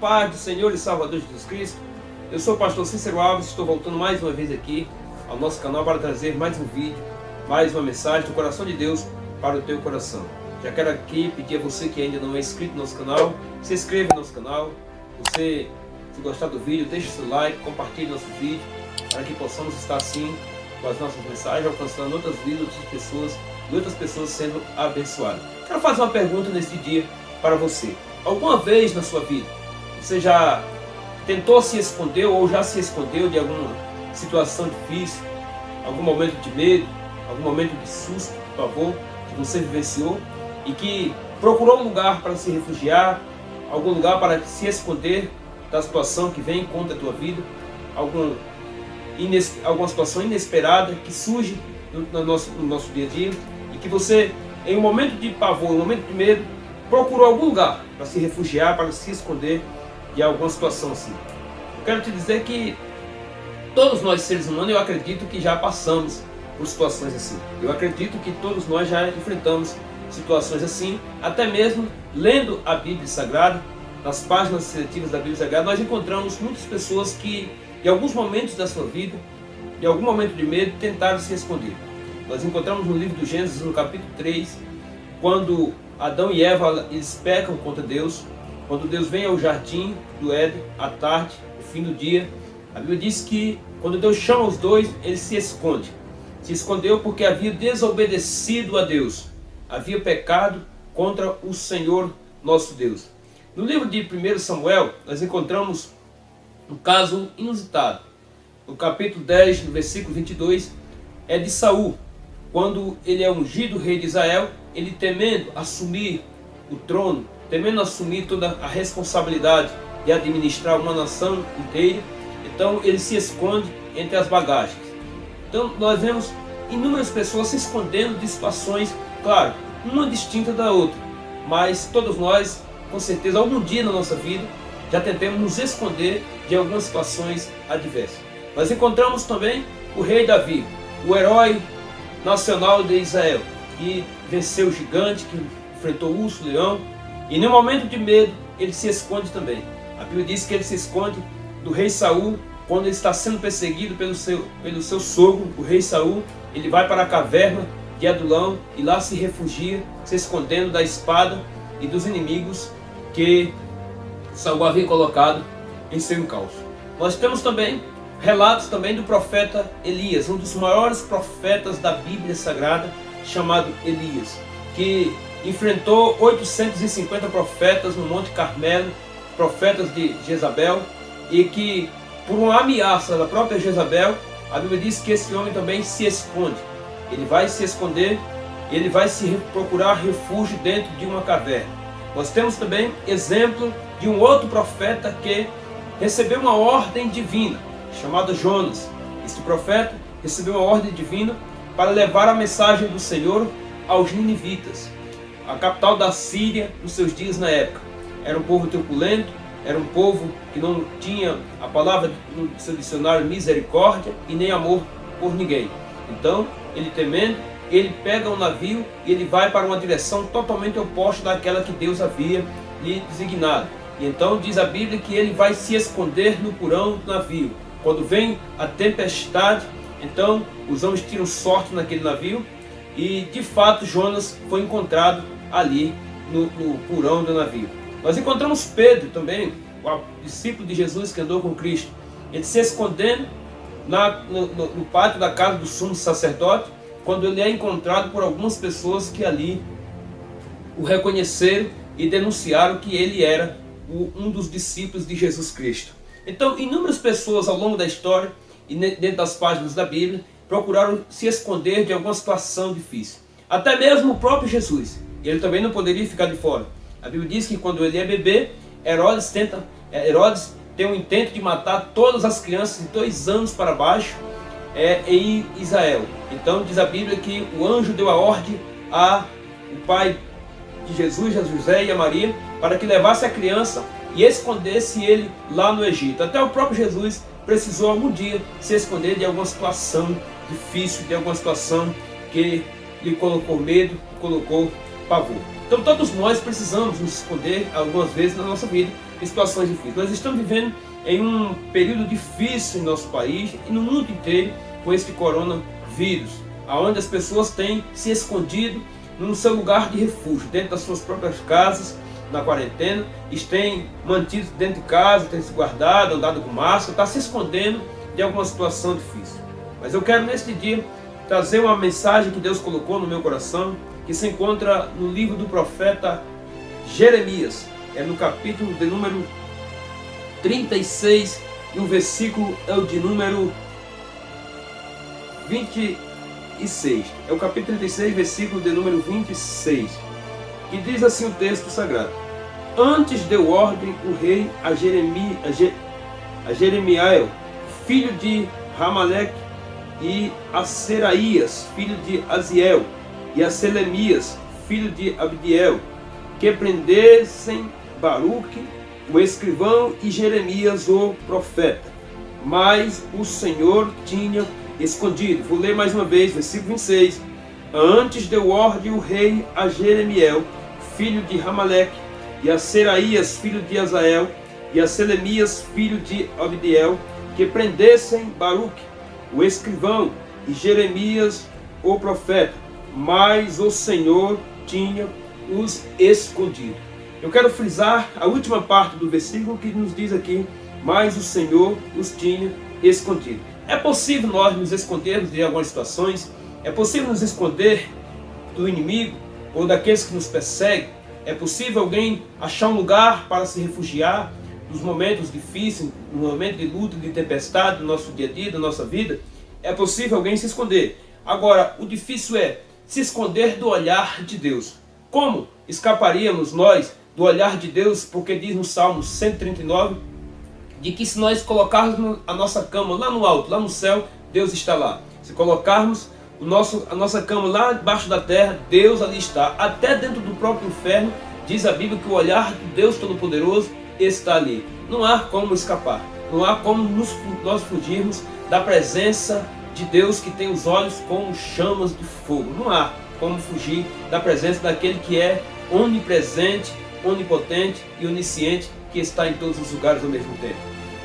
paz do Senhor e Salvador Jesus Cristo. Eu sou o pastor Cícero Alves, estou voltando mais uma vez aqui ao nosso canal para trazer mais um vídeo, mais uma mensagem do coração de Deus para o teu coração. Já quero aqui pedir a você que ainda não é inscrito no nosso canal, se inscreva no nosso canal. Você, se gostar do vídeo, deixe seu like, compartilhe nosso vídeo, para que possamos estar assim com as nossas mensagens, alcançando outras vidas, outras pessoas sendo abençoadas. Quero fazer uma pergunta neste dia para você. Alguma vez na sua vida, você já tentou se esconder ou já se escondeu de alguma situação difícil, algum momento de medo, algum momento de susto, pavor, que você vivenciou e que procurou um lugar para se refugiar, algum lugar para se esconder da situação que vem contra a tua vida, alguma situação inesperada que surge no nosso dia a dia e que você, em um momento de pavor, em um momento de medo, procurou algum lugar para se refugiar, para se esconder de alguma situação assim. Eu quero te dizer que todos nós seres humanos, eu acredito que já passamos por situações assim. Eu acredito que todos nós já enfrentamos situações assim, até mesmo lendo a Bíblia Sagrada, nas páginas seletivas da Bíblia Sagrada, nós encontramos muitas pessoas que, em alguns momentos da sua vida, em algum momento de medo, tentaram se esconder. Nós encontramos no livro do Gênesis, no capítulo 3, quando Adão e Eva eles pecam contra Deus, quando Deus vem ao jardim do Éden, à tarde, no fim do dia, a Bíblia diz que quando Deus chama os dois, ele se esconde. Se escondeu porque havia desobedecido a Deus, havia pecado contra o Senhor nosso Deus. No livro de 1 Samuel, nós encontramos um caso inusitado. No capítulo 10, no versículo 22, é de Saul, quando ele é ungido rei de Israel, ele temendo assumir o trono, temendo assumir toda a responsabilidade de administrar uma nação inteira, então ele se esconde entre as bagagens. Então nós vemos inúmeras pessoas se escondendo de situações, claro, uma distinta da outra, mas todos nós, com certeza, algum dia na nossa vida, já tentamos nos esconder de algumas situações adversas. Nós encontramos também o rei Davi, o herói nacional de Israel, que venceu o gigante, que enfrentou o urso, o leão, e no momento de medo, ele se esconde também. A Bíblia diz que ele se esconde do rei Saul, quando ele está sendo perseguido pelo seu sogro, o rei Saul. Ele vai para a caverna de Adulão e lá se refugia, se escondendo da espada e dos inimigos que Saul havia colocado em seu encalço. Nós temos também relatos também do profeta Elias, um dos maiores profetas da Bíblia Sagrada, chamado Elias, que enfrentou 850 profetas no Monte Carmelo, profetas de Jezabel, e que por uma ameaça da própria Jezabel, a Bíblia diz que esse homem também se esconde. Ele vai se esconder, ele vai se procurar refúgio dentro de uma caverna. Nós temos também exemplo de um outro profeta que recebeu uma ordem divina, chamado Jonas. Este profeta recebeu uma ordem divina para levar a mensagem do Senhor aos ninivitas, a capital da Síria nos seus dias na época. Era um povo truculento, era um povo que não tinha a palavra no seu dicionário misericórdia e nem amor por ninguém. Então, ele temendo, ele pega um navio e ele vai para uma direção totalmente oposta daquela que Deus havia lhe designado. E então diz a Bíblia que ele vai se esconder no porão do navio. Quando vem a tempestade, então os homens tiram sorte naquele navio e de fato Jonas foi encontrado ali no porão do navio. Nós encontramos Pedro também, o discípulo de Jesus que andou com Cristo, ele se escondendo no pátio da casa do sumo sacerdote, quando ele é encontrado por algumas pessoas que ali o reconheceram e denunciaram que ele era um dos discípulos de Jesus Cristo. Então, inúmeras pessoas ao longo da história e dentro das páginas da Bíblia procuraram se esconder de alguma situação difícil. Até mesmo o próprio Jesus, ele também não poderia ficar de fora. A Bíblia diz que quando ele é bebê, Herodes tem o intento de matar todas as crianças de 2 anos para baixo em Israel. Então diz a Bíblia que o anjo deu a ordem ao pai de Jesus, a José e a Maria, para que levasse a criança e escondesse ele lá no Egito. Até o próprio Jesus precisou algum dia se esconder de alguma situação difícil, de alguma situação que lhe colocou medo, colocou pavor. Então todos nós precisamos nos esconder algumas vezes na nossa vida em situações difíceis. Nós estamos vivendo em um período difícil em nosso país e no mundo inteiro com este coronavírus, onde as pessoas têm se escondido no seu lugar de refúgio, dentro das suas próprias casas, na quarentena, têm mantido dentro de casa, têm se guardado, andado com máscara, está se escondendo de alguma situação difícil. Mas eu quero neste dia trazer uma mensagem que Deus colocou no meu coração, que se encontra no livro do profeta Jeremias, no capítulo de número 36 e o versículo é o de número 26. É o capítulo 36, versículo de número 26, que diz assim o texto sagrado: Antes deu ordem o rei a Jeremiel, filho de Ramaleque, e a Seraías, filho de Aziel, e a Selemias, filho de Abdiel, que prendessem Baruque, o escrivão, e Jeremias, o profeta. Mas o Senhor tinha escondido. Vou ler mais uma vez, versículo 26. Antes deu ordem o rei a Jeremiel, filho de Ramaleque, e a Seraías, filho de Azael, e a Selemias, filho de Abdiel, que prendessem Baruque, o escrivão, e Jeremias, o profeta. Mas o Senhor tinha os escondido. Eu quero frisar a última parte do versículo que nos diz aqui: mas o Senhor os tinha escondido. É possível nós nos escondermos de algumas situações, é possível nos esconder do inimigo ou daqueles que nos perseguem, é possível alguém achar um lugar para se refugiar nos momentos difíceis, no momento de luta, de tempestade do nosso dia a dia, da nossa vida. É possível alguém se esconder. Agora, o difícil é se esconder do olhar de Deus. Como escaparíamos nós do olhar de Deus? Porque diz no Salmo 139, de que se nós colocarmos a nossa cama lá no alto, lá no céu, Deus está lá. Se colocarmos a nossa cama lá debaixo da terra, Deus ali está. Até dentro do próprio inferno, diz a Bíblia que o olhar de Deus Todo-Poderoso está ali. Não há como escapar, não há como nós fugirmos da presença de Deus, que tem os olhos como chamas de fogo. Não há como fugir da presença daquele que é onipresente, onipotente e onisciente, que está em todos os lugares ao mesmo tempo.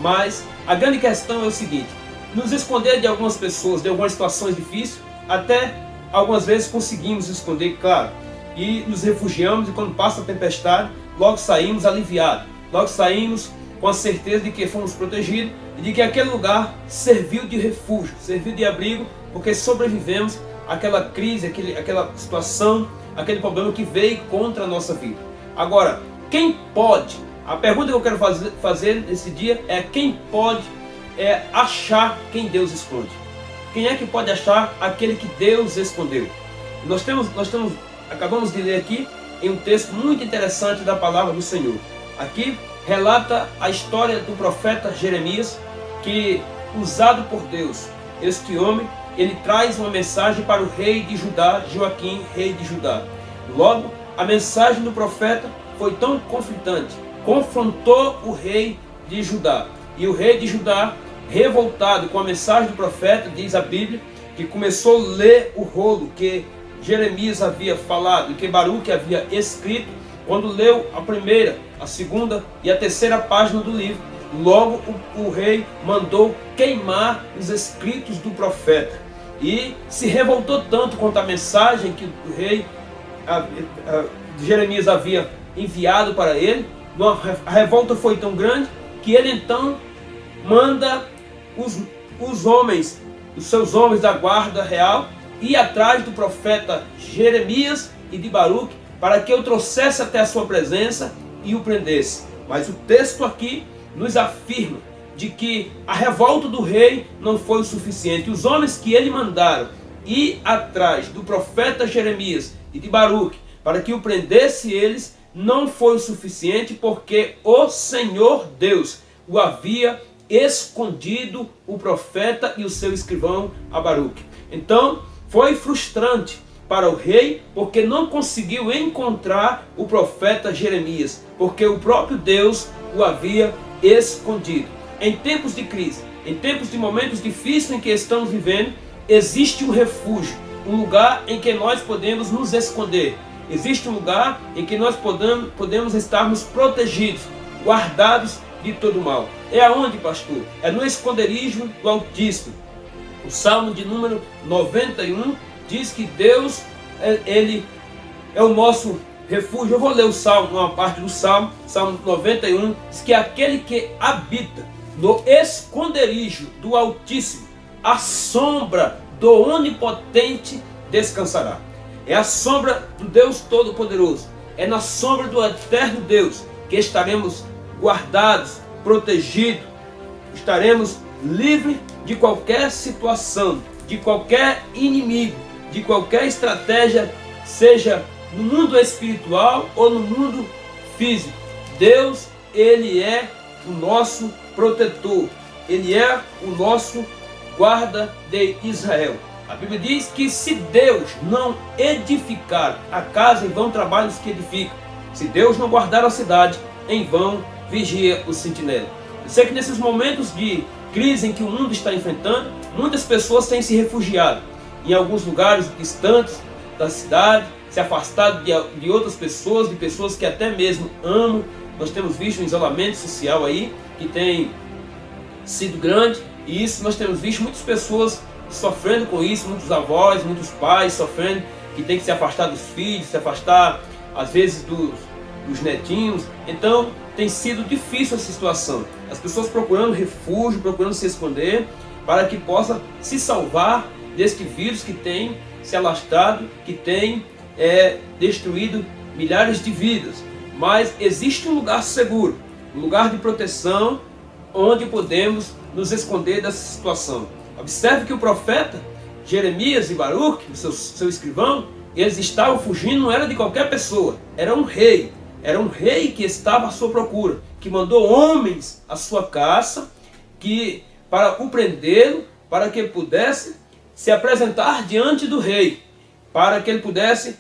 Mas a grande questão é o seguinte: nos esconder de algumas pessoas, de algumas situações difíceis, até algumas vezes conseguimos esconder, claro, e nos refugiamos, e quando passa a tempestade, logo saímos aliviados, logo saímos com a certeza de que fomos protegidos e de que aquele lugar serviu de refúgio, serviu de abrigo, porque sobrevivemos àquela crise, aquela situação, aquele problema que veio contra a nossa vida. Agora, quem pode? A pergunta que eu quero fazer nesse dia é: quem pode achar quem Deus esconde? Quem é que pode achar aquele que Deus escondeu? Nós acabamos de ler aqui em um texto muito interessante da palavra do Senhor. Aqui relata a história do profeta Jeremias, que, usado por Deus, este homem, ele traz uma mensagem para o rei de Judá, Joaquim, rei de Judá. Logo, a mensagem do profeta foi tão conflitante, confrontou o rei de Judá. E o rei de Judá, revoltado com a mensagem do profeta, diz a Bíblia, que começou a ler o rolo que Jeremias havia falado e que Baruque havia escrito. Quando leu a primeira, a segunda e a terceira página do livro, logo o rei mandou queimar os escritos do profeta. E se revoltou tanto contra a mensagem que o rei Jeremias havia enviado para ele. A revolta foi tão grande que ele então manda os homens, os seus homens da guarda real, ir atrás do profeta Jeremias e de Baruque, para que eu trouxesse até a sua presença e o prendesse. Mas o texto aqui nos afirma de que a revolta do rei não foi o suficiente. Os homens que ele mandaram ir atrás do profeta Jeremias e de Baruque para que o prendesse eles, não foi o suficiente, porque o Senhor Deus o havia escondido, o profeta e o seu escrivão a Baruque. Então foi frustrante para o rei, porque não conseguiu encontrar o profeta Jeremias, porque o próprio Deus o havia escondido. Em tempos de crise, em tempos de momentos difíceis em que estamos vivendo, existe um refúgio, um lugar em que nós podemos nos esconder. Existe um lugar em que nós podemos estarmos protegidos, guardados de todo mal. É aonde, pastor? É no esconderijo do Altíssimo. O Salmo de número 91 diz que Deus, Ele é o nosso refúgio. Eu vou ler o Salmo, uma parte do Salmo, Salmo 91, diz que aquele que habita no esconderijo do Altíssimo, a sombra do Onipotente descansará. É a sombra do Deus Todo-Poderoso, é na sombra do eterno Deus que estaremos guardados, protegidos, estaremos livres de qualquer situação, de qualquer inimigo, de qualquer estratégia, seja no mundo espiritual ou no mundo físico. Deus, Ele é o nosso protetor, Ele é o nosso guarda de Israel. A Bíblia diz que se Deus não edificar a casa, em vão trabalham os que edificam. Se Deus não guardar a cidade, em vão vigia o sentinela. Eu sei que nesses momentos de crise em que o mundo está enfrentando, muitas pessoas têm se refugiado em alguns lugares distantes da cidade, se afastado de outras pessoas, de pessoas que até mesmo amam. Nós temos visto um isolamento social aí, que tem sido grande, e isso nós temos visto muitas pessoas sofrendo com isso, muitos avós, muitos pais sofrendo, que tem que se afastar dos filhos, se afastar às vezes dos netinhos. Então tem sido difícil essa situação, as pessoas procurando refúgio, procurando se esconder, para que possa se salvar deste vírus que tem se alastrado, que tem destruído milhares de vidas. Mas existe um lugar seguro, um lugar de proteção, onde podemos nos esconder dessa situação. Observe que o profeta Jeremias e Baruque, seu escrivão, eles estavam fugindo, não era de qualquer pessoa, era um rei que estava à sua procura, que mandou homens à sua caça, para o prendê-lo, para que ele pudesse se apresentar diante do rei, para que ele pudesse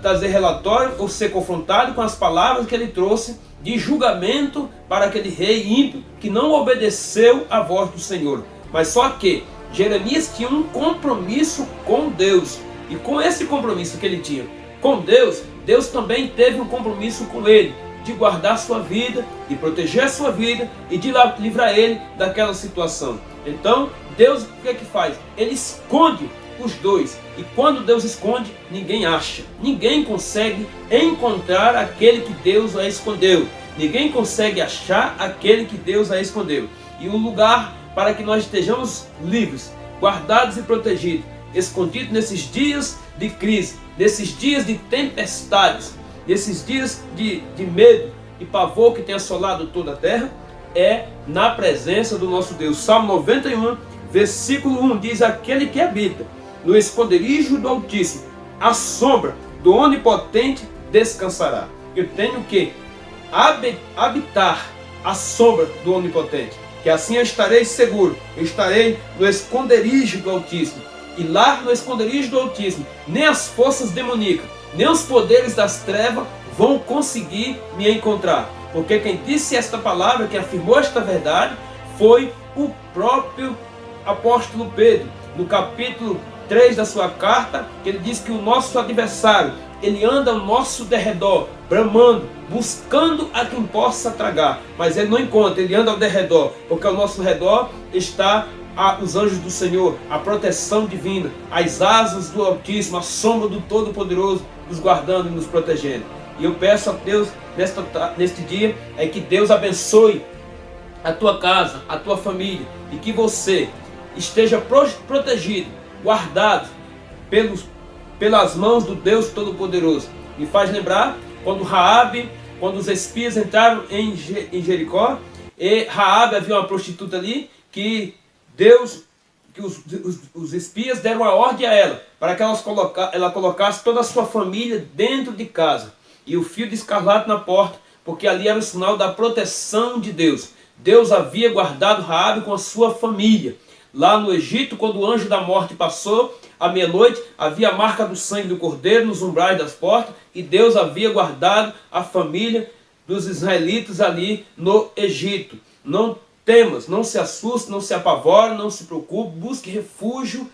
trazer relatório ou ser confrontado com as palavras que ele trouxe de julgamento para aquele rei ímpio que não obedeceu à voz do Senhor. Mas só que Jeremias tinha um compromisso com Deus, e com esse compromisso que ele tinha com Deus, Deus também teve um compromisso com ele, de guardar sua vida, de proteger a sua vida e de livrar ele daquela situação. Então Deus, o que é que faz? Ele esconde os dois, e quando Deus esconde, ninguém acha, ninguém consegue encontrar aquele que Deus a escondeu, ninguém consegue achar aquele que Deus a escondeu. E o lugar para que nós estejamos livres, guardados e protegidos, escondidos nesses dias de crise, nesses dias de tempestades, nesses dias de medo e pavor que tem assolado toda a terra, é na presença do nosso Deus. Salmo 91, versículo 1 diz: aquele que habita no esconderijo do Altíssimo, a sombra do Onipotente descansará. Eu tenho que habitar a sombra do Onipotente, que assim eu estarei seguro, eu estarei no esconderijo do Altíssimo. E lá no esconderijo do Altíssimo, nem as forças demoníacas, nem os poderes das trevas vão conseguir me encontrar. Porque quem disse esta palavra, quem afirmou esta verdade, foi o próprio apóstolo Pedro. No capítulo 3 da sua carta, que ele diz que o nosso adversário, ele anda ao nosso derredor, bramando, buscando a quem possa tragar, mas ele não encontra, ele anda ao derredor, porque ao nosso redor está os anjos do Senhor, a proteção divina, as asas do Altíssimo, a sombra do Todo-Poderoso, nos guardando e nos protegendo. E eu peço a Deus, neste dia, que Deus abençoe a tua casa, a tua família, e que você esteja protegido, guardado pelas mãos do Deus Todo-Poderoso. Me faz lembrar quando os espias entraram em Jericó, e Raabe, havia uma prostituta ali, que os espias deram a ordem a ela, para que ela colocasse toda a sua família dentro de casa, e o fio de escarlate na porta, porque ali era o sinal da proteção de Deus. Deus havia guardado Raabe com a sua família. Lá no Egito, quando o anjo da morte passou, à meia-noite, havia a marca do sangue do cordeiro nos umbrais das portas, e Deus havia guardado a família dos israelitas ali no Egito. Não temas, não se assuste, não se apavore, não se preocupe, busque refúgio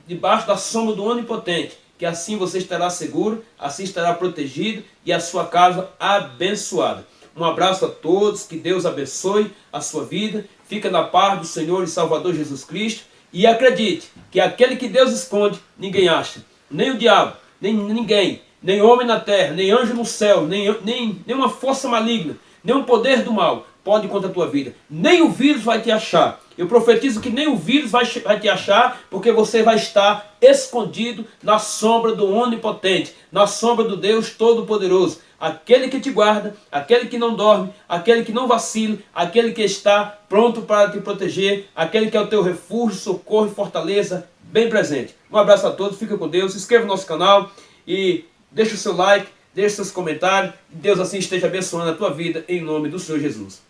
debaixo da sombra do Onipotente, que assim você estará seguro, assim estará protegido e a sua casa abençoada. Um abraço a todos, que Deus abençoe a sua vida, fica na paz do Senhor e Salvador Jesus Cristo e acredite que aquele que Deus esconde, ninguém acha, nem o diabo, nem ninguém, nem homem na terra, nem anjo no céu, nem uma força maligna, nem um poder do mal pode contra a tua vida. Nem o vírus vai te achar. Eu profetizo que nem o vírus vai te achar, porque você vai estar escondido na sombra do Onipotente, na sombra do Deus Todo-Poderoso. Aquele que te guarda, aquele que não dorme, aquele que não vacila, aquele que está pronto para te proteger, aquele que é o teu refúgio, socorro e fortaleza bem presente. Um abraço a todos, fica com Deus, se inscreva no nosso canal e deixa o seu like, deixe seus comentários. Deus assim esteja abençoando a tua vida em nome do Senhor Jesus.